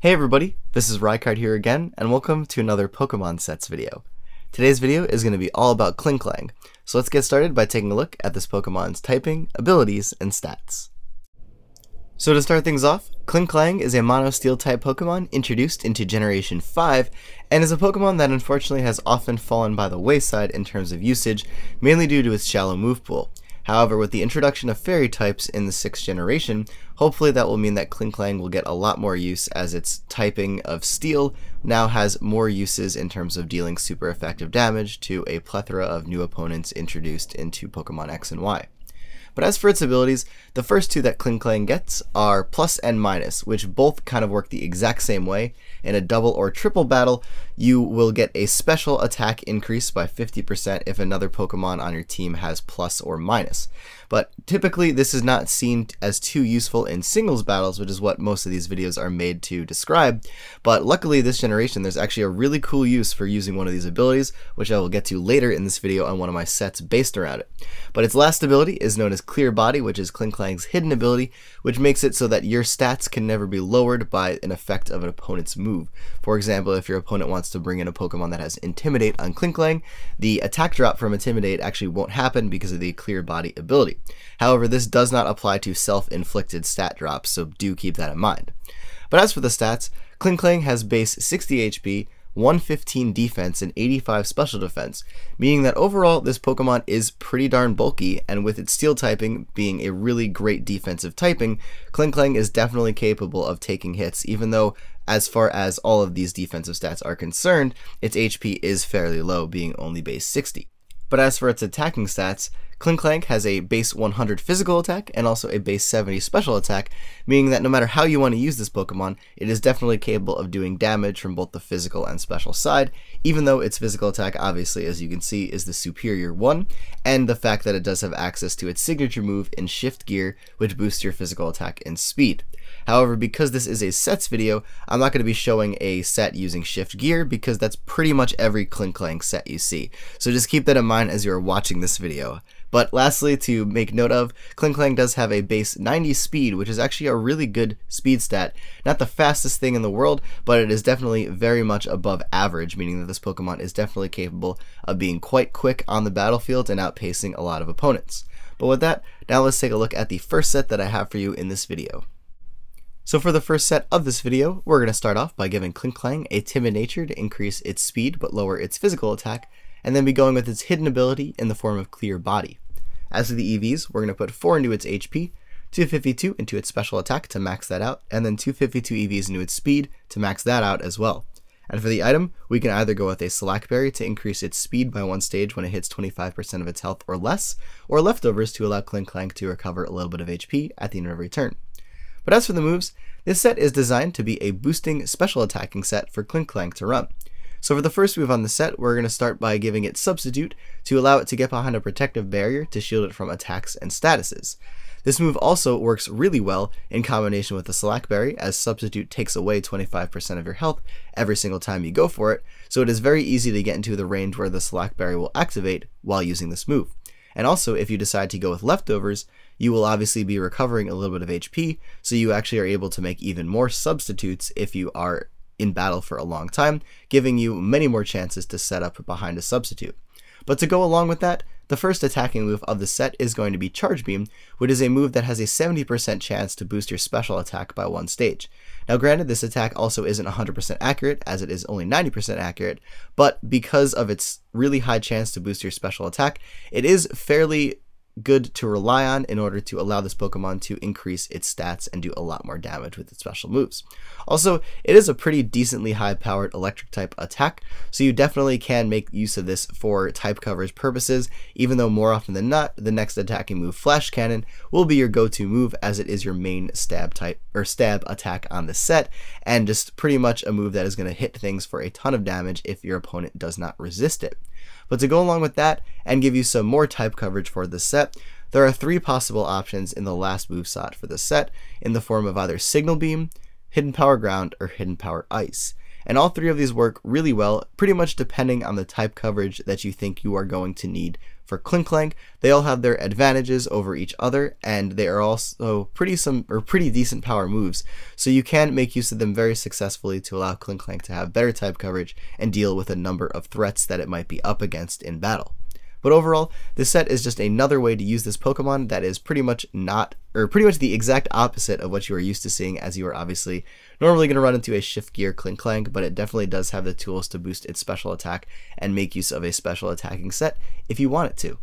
Hey everybody, this is Rykard here again, and welcome to another Pokemon Sets video. Today's video is going to be all about Klinklang, so let's get started by taking a look at this Pokemon's typing, abilities, and stats. So to start things off, Klinklang is a Mono Steel type Pokemon introduced into Generation 5, and is a Pokemon that unfortunately has often fallen by the wayside in terms of usage, mainly due to its shallow move pool. However, with the introduction of Fairy types in the 6th generation, hopefully that will mean that Klinklang will get a lot more use, as its typing of Steel now has more uses in terms of dealing super effective damage to a plethora of new opponents introduced into Pokemon X and Y. But as for its abilities, the first two that Klinklang gets are plus and minus, which both kind of work the exact same way. In a double or triple battle, you will get a special attack increase by 50% if another Pokemon on your team has plus or minus. But typically this is not seen as too useful in singles battles, which is what most of these videos are made to describe. But luckily this generation there's actually a really cool use for using one of these abilities, which I will get to later in this video on one of my sets based around it. But its last ability is known as Clear Body, which is Klinklang's hidden ability, which makes it so that your stats can never be lowered by an effect of an opponent's move. For example, if your opponent wants to bring in a Pokemon that has Intimidate on Klinklang, the attack drop from Intimidate actually won't happen because of the Clear Body ability. However, this does not apply to self-inflicted stat drops, so do keep that in mind. But as for the stats, Klinklang has base 60 HP, 115 defense, and 85 special defense, meaning that overall this Pokemon is pretty darn bulky, and with its Steel typing being a really great defensive typing, Klinklang is definitely capable of taking hits, even though as far as all of these defensive stats are concerned, its HP is fairly low, being only base 60. But as for its attacking stats, Klinklang has a base 100 physical attack and also a base 70 special attack, meaning that no matter how you want to use this Pokemon, it is definitely capable of doing damage from both the physical and special side, even though its physical attack, obviously, as you can see, is the superior one, and the fact that it does have access to its signature move in Shift Gear, which boosts your physical attack and speed. However, because this is a sets video, I'm not going to be showing a set using Shift Gear, because that's pretty much every Klinklang set you see, so just keep that in mind as you are watching this video. But lastly, to make note of, Klinklang does have a base 90 speed, which is actually a really good speed stat. Not the fastest thing in the world, but it is definitely very much above average, meaning that this Pokemon is definitely capable of being quite quick on the battlefield and outpacing a lot of opponents. But with that, now let's take a look at the first set that I have for you in this video. So for the first set of this video, we're going to start off by giving Klinklang a timid nature to increase its speed but lower its physical attack, and then be going with its hidden ability in the form of Clear Body. As for the EVs, we're going to put 4 into its HP, 252 into its special attack to max that out, and then 252 EVs into its speed to max that out as well. And for the item, we can either go with a Slackberry to increase its speed by 1 stage when it hits 25% of its health or less, or Leftovers to allow Klinklang to recover a little bit of HP at the end of every turn. But as for the moves, this set is designed to be a boosting special attacking set for Klinklang to run. So for the first move on the set, we're going to start by giving it Substitute to allow it to get behind a protective barrier to shield it from attacks and statuses. This move also works really well in combination with the Slackberry, as Substitute takes away 25% of your health every single time you go for it, so it is very easy to get into the range where the Slackberry will activate while using this move. And also, if you decide to go with Leftovers, you will obviously be recovering a little bit of HP, so you actually are able to make even more substitutes if you are in battle for a long time, giving you many more chances to set up behind a substitute. But to go along with that, the first attacking move of the set is going to be Charge Beam, which is a move that has a 70% chance to boost your special attack by 1 stage. Now granted, this attack also isn't 100% accurate, as it is only 90% accurate, but because of its really high chance to boost your special attack, it is fairly good to rely on in order to allow this Pokemon to increase its stats and do a lot more damage with its special moves. Also, it is a pretty decently high-powered electric type attack, so you definitely can make use of this for type coverage purposes, even though more often than not, the next attacking move, Flash Cannon, will be your go-to move, as it is your main stab type or stab attack on the set, and just pretty much a move that is going to hit things for a ton of damage if your opponent does not resist it. But to go along with that and give you some more type coverage for this set, there are 3 possible options in the last move slot for this set, in the form of either Signal Beam, Hidden Power Ground, or Hidden Power Ice. and all three of these work really well, pretty much depending on the type coverage that you think you are going to need. For Klinklang, they all have their advantages over each other, and they are also pretty decent power moves, so you can make use of them very successfully to allow Klinklang to have better type coverage and deal with a number of threats that it might be up against in battle. But overall, this set is just another way to use this Pokemon that is pretty much the exact opposite of what you are used to seeing, as you are obviously normally going to run into a Shift Gear Klinklang, but it definitely does have the tools to boost its special attack and make use of a special attacking set if you want it to.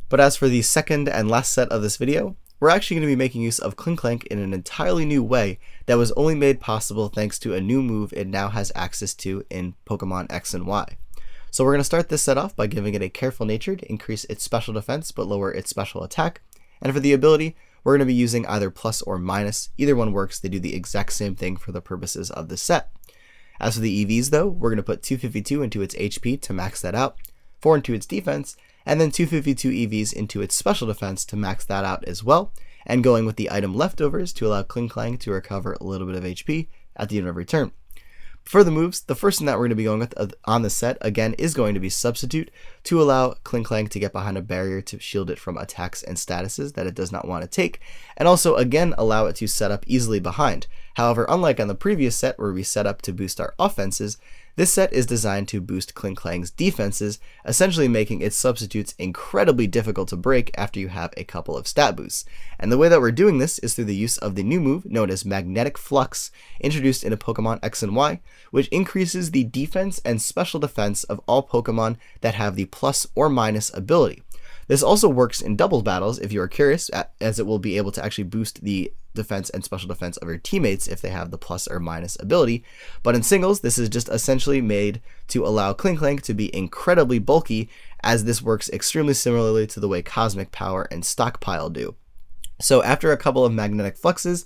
But as for the second and last set of this video, we're actually going to be making use of Klinklang in an entirely new way that was only made possible thanks to a new move it now has access to in Pokemon X and Y. So we're going to start this set off by giving it a Careful Nature to increase its special defense but lower its special attack, and for the ability, we're going to be using either plus or minus. Either one works, they do the exact same thing for the purposes of this set. As for the EVs though, we're going to put 252 into its HP to max that out, 4 into its defense, and then 252 EVs into its special defense to max that out as well, and going with the item leftovers to allow Klinklang to recover a little bit of HP at the end of every turn. For the moves, the first one that we're going to be going with on the set, again, is going to be Substitute, to allow Klinklang to get behind a barrier to shield it from attacks and statuses that it does not want to take, and also, again, allow it to set up easily behind. However, unlike on the previous set where we set up to boost our offenses, this set is designed to boost Klinklang's defenses, essentially making its substitutes incredibly difficult to break after you have a couple of stat boosts. And the way that we're doing this is through the use of the new move known as Magnetic Flux, introduced into Pokemon X and Y, which increases the defense and special defense of all Pokemon that have the plus or minus ability. This also works in doubles battles if you are curious, as it will be able to actually boost the defense and special defense of your teammates if they have the plus or minus ability. But in singles, this is just essentially made to allow Klinklang to be incredibly bulky, as this works extremely similarly to the way Cosmic Power and Stockpile do. So after a couple of Magnetic Fluxes,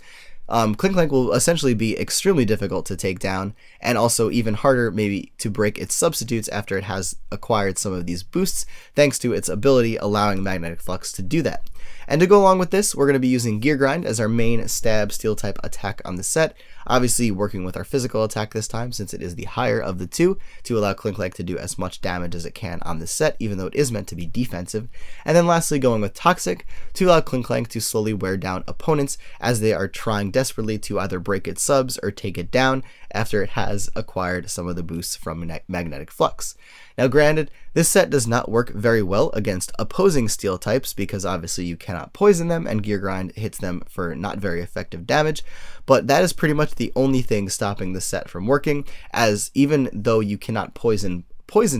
Klinklang will essentially be extremely difficult to take down, and also even harder maybe to break its substitutes after it has acquired some of these boosts, thanks to its ability allowing Magnetic Flux to do that. And to go along with this, we're going to be using Gear Grind as our main stab steel type attack on the set, obviously working with our physical attack this time since it is the higher of the two, to allow Klinklang to do as much damage as it can on this set, even though it is meant to be defensive. And then lastly, going with Toxic to allow Klinklang to slowly wear down opponents as they are trying desperately to either break its subs or take it down after it has acquired some of the boosts from Magnetic Flux. Now granted, this set does not work very well against opposing steel types because obviously you cannot poison them and Gear Grind hits them for not very effective damage, but that is pretty much the only thing stopping the set from working, as even though you cannot poison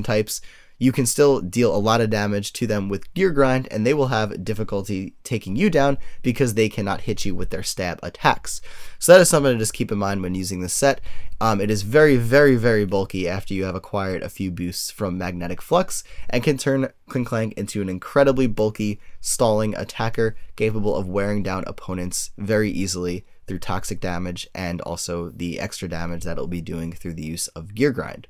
types, you can still deal a lot of damage to them with Gear Grind, and they will have difficulty taking you down because they cannot hit you with their stab attacks. So that is something to just keep in mind when using this set. It is very, very, very bulky after you have acquired a few boosts from Magnetic Flux, and can turn Klinklang into an incredibly bulky, stalling attacker capable of wearing down opponents very easily through toxic damage and also the extra damage that it'll be doing through the use of Gear Grind.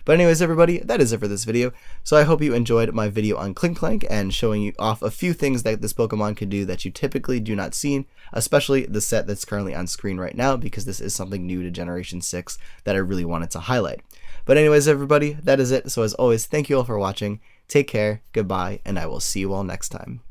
But anyways, everybody, that is it for this video. So I hope you enjoyed my video on Klinklang and showing you off a few things that this Pokemon can do that you typically do not see, especially the set that's currently on screen right now, because this is something new to Generation 6 that I really wanted to highlight. But anyways, everybody, that is it. So as always, thank you all for watching. Take care, goodbye, and I will see you all next time.